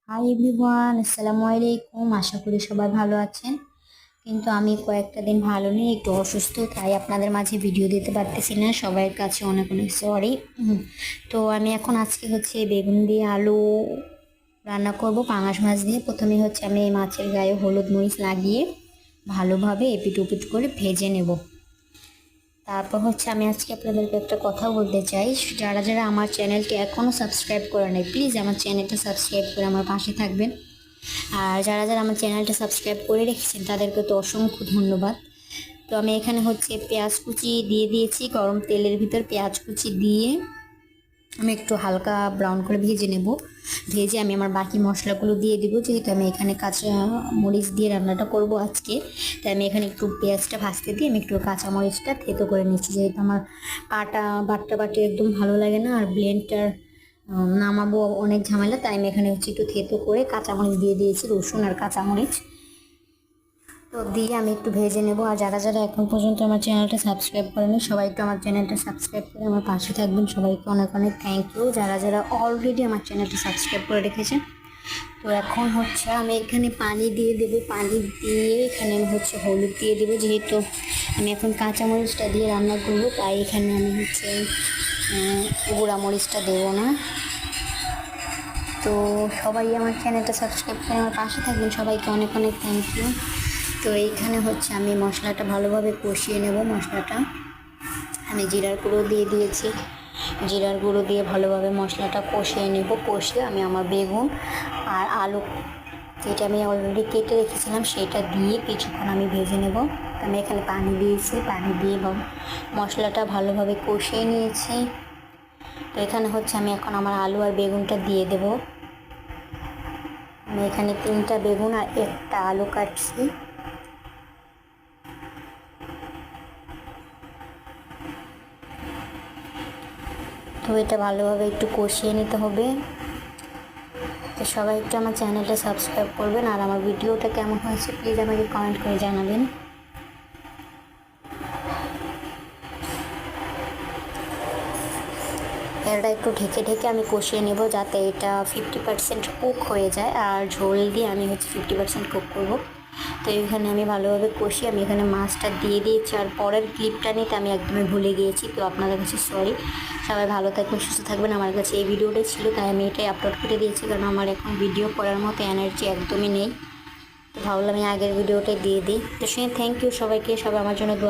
Hi everyone, আসসালামু আলাইকুম। আশা করি সবাই ভালো আছেন। কিন্তু আমি কয়েকটা দিন ভালো নেই, একটু অসুস্থ, তাই আপনাদের মাঝে ভিডিও দিতে পারতেছি না। সবার কাছে অনেক অনেক সরি। তো আমি এখন আজকে বেগুন দিয়ে আলু রান্না করব পাঙাশ মাছ দিয়ে। প্রথমে আমি এই মাছের গায়ে হলুদ মরিচ লাগিয়ে ভালোভাবে এপিট ওপিট করে ভেজে নেব। তারপর আমি আজকে আপনাদেরকে একটা কথা বলতে চাই। যারা যারা আমার চ্যানেলটি এখনও সাবস্ক্রাইব করে নেয়, প্লিজ আমার চ্যানেলটা সাবস্ক্রাইব করে আমার পাশে থাকবেন। আর যারা যারা আমার চ্যানেলটা সাবস্ক্রাইব করে রেখেছেন তাদেরকে তো অসংখ্য ধন্যবাদ। তো আমি এখানে পেঁয়াজ কুচি দিয়ে দিয়েছি। গরম তেলের ভিতর পেঁয়াজ কুচি দিয়ে আমি একটু হালকা ব্রাউন করে ভেজে নেব। ভেজে আমি আমার বাকি মশলাগুলো দিয়ে দিব। যেহেতু আমি এখানে কাঁচা মরিচ দিয়ে রান্নাটা করব আজকে, তাই আমি এখানে একটু পেঁয়াজটা ভাজতে দিয়ে আমি একটু কাঁচা মরিচটা থেতো করে নিচ্ছি। যেহেতু আমার বাটতে একদম ভালো লাগে না, আর ব্লেন্ডটার নামাবো অনেক ঝামেলা, তাই আমি এখানে একটু থেতো করে কাঁচামরিচ দিয়ে দিয়েছি, রসুন আর কাঁচামরিচ। তো দিয়ে আমি একটু ভেজে নেব। আর যারা যারা এখন পর্যন্ত আমার চ্যানেলটা সাবস্ক্রাইব করেনি, সবাই একটু আমার চ্যানেলটা সাবস্ক্রাইব করে আমার পাশে থাকবেন। সবাইকে অনেক অনেক থ্যাংক ইউ যারা যারা অলরেডি আমার চ্যানেলটা সাবস্ক্রাইব করে রেখেছেন। তো এখন আমি এখানে পানি দিয়ে দেবো। পানি দিয়ে এখানে আমি হলুদ দিয়ে দেবো। যেহেতু আমি এখন কাঁচামরিচটা দিয়ে রান্না করবো, তাই এখানে আমি গুঁড়া মরিচটা দেবো না। তো সবাই আমার চ্যানেলটা সাবস্ক্রাইব করে আমার পাশে থাকবেন। সবাইকে অনেক অনেক থ্যাংক ইউ। তো এইখানে আমি মশলাটা ভালোভাবে কষিয়ে নেব। মশলাটা আমি জিরার গুঁড়ো দিয়ে দিয়েছি। জিরার গুঁড়ো দিয়ে ভালোভাবে মশলাটা কষিয়ে নেব। কষিয়ে আমি আমার বেগুন আর আলু যেটা আমি অলরেডি কেটে রেখেছিলাম সেটা দিয়ে কিছুক্ষণ আমি ভেজে নেব। আমি এখানে পানি দিয়েছি, পানি দিয়ে মশলাটা ভালোভাবে কষিয়ে নিয়েছি। তো এখানে আমি এখন আমার আলু আর বেগুনটা দিয়ে দেব। আমি এখানে 3টা বেগুন আর 1টা আলু কাটছি। তো এটা ভালোভাবে একটু কষিয়ে নিতে হবে। তো সবাই একটু আমার চ্যানেলটা সাবস্ক্রাইব করবেন। আর আমার ভিডিওটা কেমন হয়েছে প্লিজ আমাকে কমেন্ট করে জানাবেন। এটা একটু ঢেকে ঢেকে আমি কষিয়ে নেব, যাতে এটা 50% কুক হয়ে যায়। আর ঝোল দিয়ে আমি 50% কুক করব। তো এখানে আমি ভালোভাবে কষিয়ে আমি এখানে মাছটা দিয়ে দিয়েছি। আর পরের ক্লিপটা নিতে আমি একদমই ভুলে গিয়েছি, তো আপনাদের কাছে সরি। সবাই ভালো থাকবেন, সুস্থ থাকবেন। আমার কাছে এই ভিডিওটাই ছিল, তাই আমি এটাই আপলোড করে দিয়েছি, কারণ আমার এখন ভিডিও করার মতো এনার্জি একদমই নেই। তো ভাবলাম আমি আগের ভিডিওটাই দিয়ে দিই। তো থ্যাংক ইউ সবাইকে। সবাই আমার জন্য দোয়া